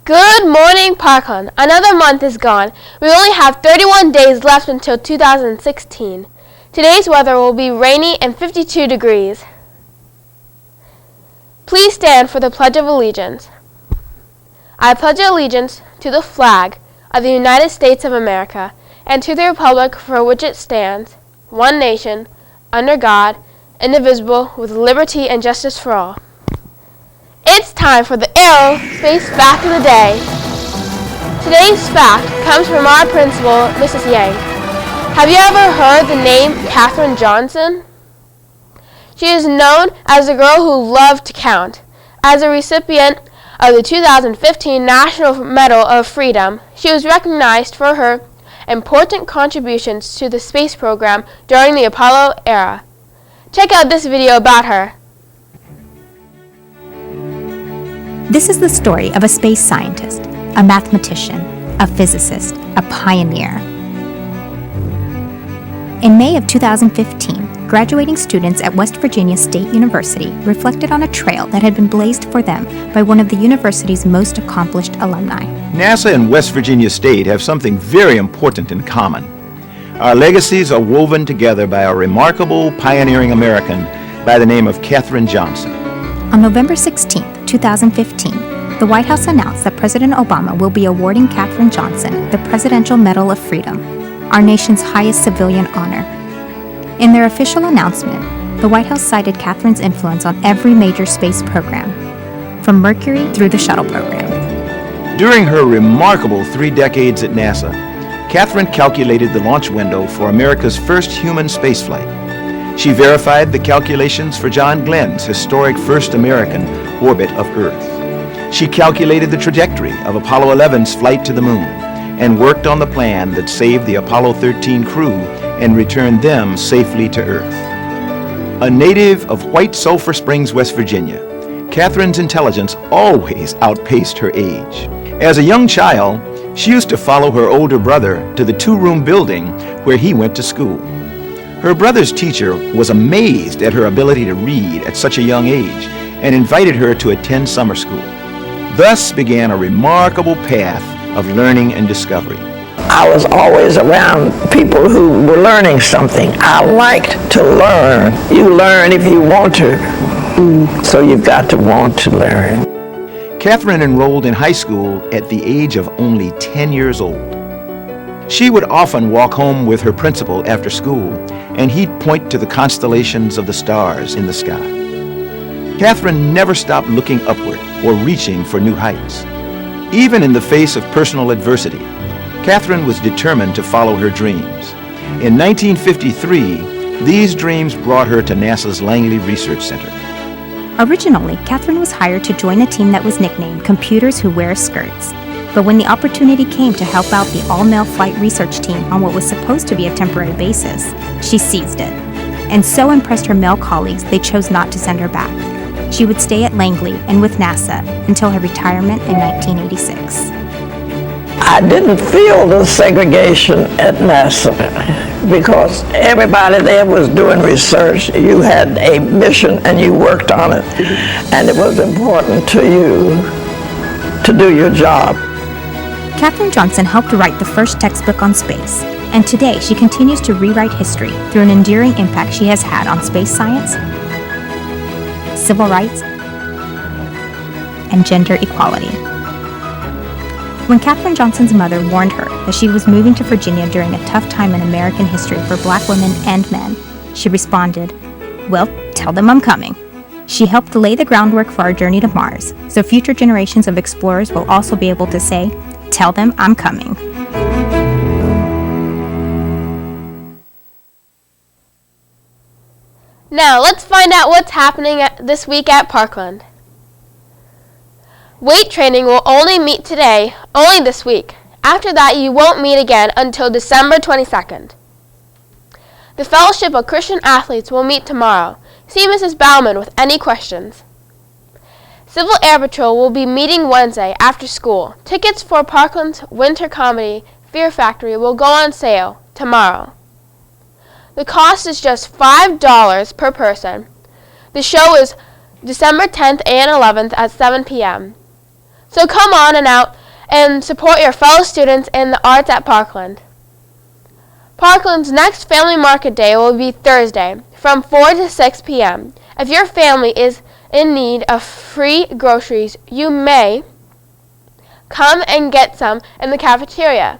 Good morning, Parkland. Another month is gone. We only have 31 days left until 2016. Today's weather will be rainy and 52 degrees. Please stand for the Pledge of Allegiance. I pledge allegiance to the flag of the United States of America and to the republic for which it stands, one nation, under God, indivisible, with liberty and justice for all. It's time for the Aerospace Fact of the Day. Today's fact comes from our principal, Mrs. Yang. Have you ever heard the name Katherine Johnson? She is known as the girl who loved to count. As a recipient of the 2015 National Medal of Freedom, she was recognized for her important contributions to the space program during the Apollo era. Check out this video about her. This is the story of a space scientist, a mathematician, a physicist, a pioneer. In May of 2015, graduating students at West Virginia State University reflected on a trail that had been blazed for them by one of the university's most accomplished alumni. NASA and West Virginia State have something very important in common. Our legacies are woven together by a remarkable pioneering American by the name of Katherine Johnson. On November 16, 2015, the White House announced that President Obama will be awarding Katherine Johnson the Presidential Medal of Freedom, our nation's highest civilian honor. In their official announcement, the White House cited Katherine's influence on every major space program, from Mercury through the shuttle program. During her remarkable 3 decades at NASA, Katherine calculated the launch window for America's first human spaceflight. She verified the calculations for John Glenn's historic first American orbit of Earth. She calculated the trajectory of Apollo 11's flight to the moon and worked on the plan that saved the Apollo 13 crew and returned them safely to Earth. A native of White Sulphur Springs, West Virginia, Katherine's intelligence always outpaced her age. As a young child, she used to follow her older brother to the 2-room building where he went to school. Her brother's teacher was amazed at her ability to read at such a young age and invited her to attend summer school. Thus began a remarkable path of learning and discovery. I was always around people who were learning something. I liked to learn. You learn if you want to, so you've got to want to learn. Katherine enrolled in high school at the age of only 10 years old. She would often walk home with her principal after school, and he'd point to the constellations of the stars in the sky. Katherine never stopped looking upward or reaching for new heights. Even in the face of personal adversity, Katherine was determined to follow her dreams. In 1953, these dreams brought her to NASA's Langley Research Center. Originally, Katherine was hired to join a team that was nicknamed Computers Who Wear Skirts. But when the opportunity came to help out the all-male flight research team on what was supposed to be a temporary basis, she seized it. And so impressed her male colleagues, they chose not to send her back. She would stay at Langley and with NASA until her retirement in 1986. I didn't feel the segregation at NASA because everybody there was doing research. You had a mission and you worked on it, and it was important to you to do your job. Katherine Johnson helped write the first textbook on space, and today she continues to rewrite history through an enduring impact she has had on space science, civil rights, and gender equality. When Katherine Johnson's mother warned her that she was moving to Virginia during a tough time in American history for Black women and men, she responded, "Well, tell them I'm coming." She helped lay the groundwork for our journey to Mars, so future generations of explorers will also be able to say, "Tell them I'm coming." Now let's find out what's happening this week at Parkland. Weight training will only meet today, only this week. After that, you won't meet again until December 22nd. The Fellowship of Christian Athletes will meet tomorrow. See Mrs. Bauman with any questions. Civil Air Patrol will be meeting Wednesday after school. Tickets for Parkland's winter comedy, Fear Factory, will go on sale tomorrow. The cost is just $5 per person. The show is December 10th and 11th at 7 p.m. So come on and out and support your fellow students in the arts at Parkland. Parkland's next Family Market Day will be Thursday from 4 to 6 p.m. If your family is in need of free groceries, you may come and get some in the cafeteria.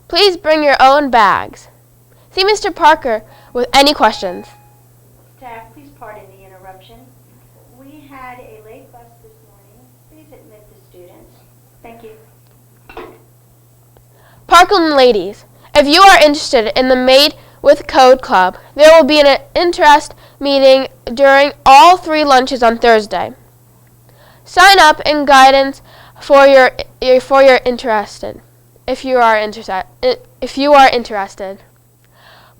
Please bring your own bags. See Mr. Parker with any questions. Staff, please pardon the interruption. We had a late bus this morning. Please admit the students. Thank you. Parkland ladies, if you are interested in the Made with Code Club, there will be an interest meeting during all 3 lunches on Thursday. Sign up in guidance for your interested. If you are interested.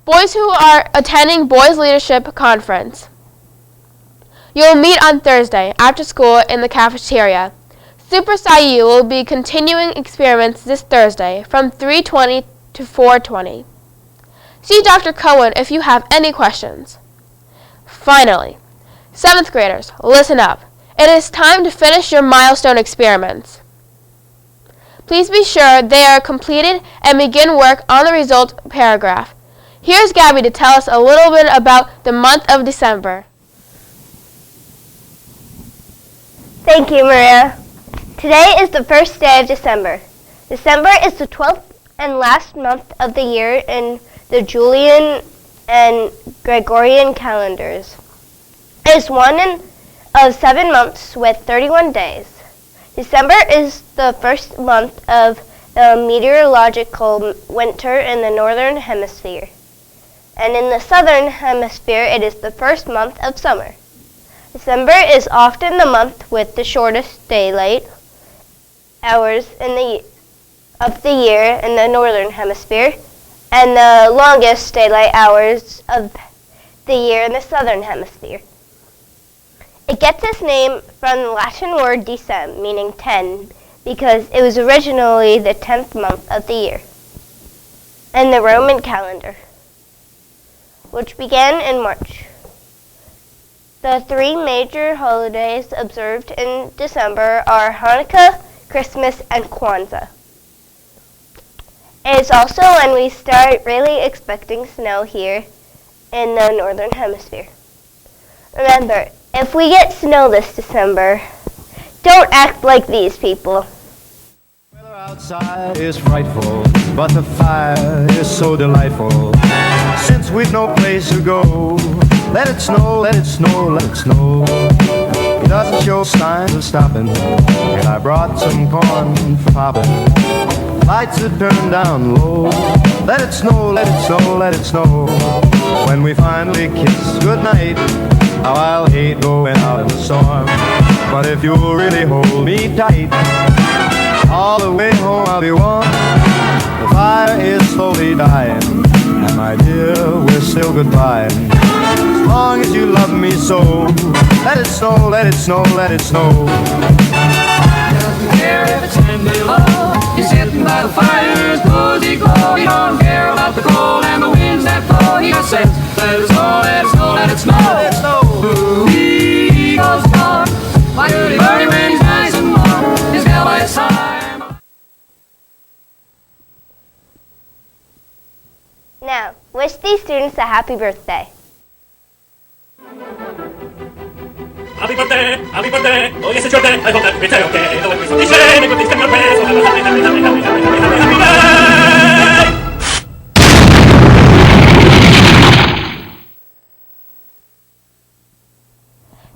Boys who are attending Boys Leadership Conference. You'll meet on Thursday after school in the cafeteria. Super Sci-U will be continuing experiments this Thursday from 3:20 to 4:20. See Dr. Cohen if you have any questions. Finally, 7th graders, listen up. It is time to finish your milestone experiments. Please be sure they are completed and begin work on the result paragraph. Here's Gabby to tell us a little bit about the month of December. Thank you, Maria. Today is the first day of December. December is the 12th and last month of the year in the Julian and Gregorian calendars. It is one of 7 months with 31 days. December is the first month of the meteorological winter in the northern hemisphere. And in the southern hemisphere, it is the first month of summer. December is often the month with the shortest daylight hours of the year in the northern hemisphere, and the longest daylight hours of the year in the southern hemisphere. It gets its name from the Latin word decem, meaning 10, because it was originally the 10th month of the year, and the Roman calendar, which began in March. The 3 major holidays observed in December are Hanukkah, Christmas, and Kwanzaa. It is also when we start really expecting snow here in the northern hemisphere. Remember, if we get snow this December, don't act like these people. Weather outside is frightful, but the fire is so delightful. Since we've no place to go, let it snow, let it snow, let it snow. It doesn't show signs of stopping, and I brought some corn for popping. Lights are turned down low. Let it snow, let it snow, let it snow. When we finally kiss goodnight, how I'll hate going out in the storm. But if you'll really hold me tight, all the way home I'll be warm. The fire is slowly dying, and my dear, we're still goodbye. As long as you love me so, let it snow, let it snow, let it snow. Doesn't care if it's 10 below. He's sitting by the fire's cozy glow. He don't care about the cold and the winds that blow. He just says, let it snow, let it snow, let it snow. Let it snow. Ooh, he goes gone. Like early birdie when he's nice and warm. His gal by his side. Now, wish these students a happy birthday. Happy birthday, oh yes it's your day, I hope that we say okay, though it was a shame, it would extend your praise, so happy birthday!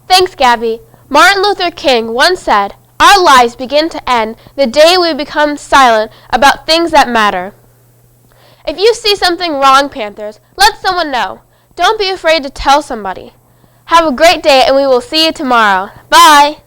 Thanks, Gabby. Martin Luther King once said, "Our lives begin to end the day we become silent about things that matter." If you see something wrong, Panthers, let someone know. Don't be afraid to tell somebody. Have a great day, and we will see you tomorrow. Bye!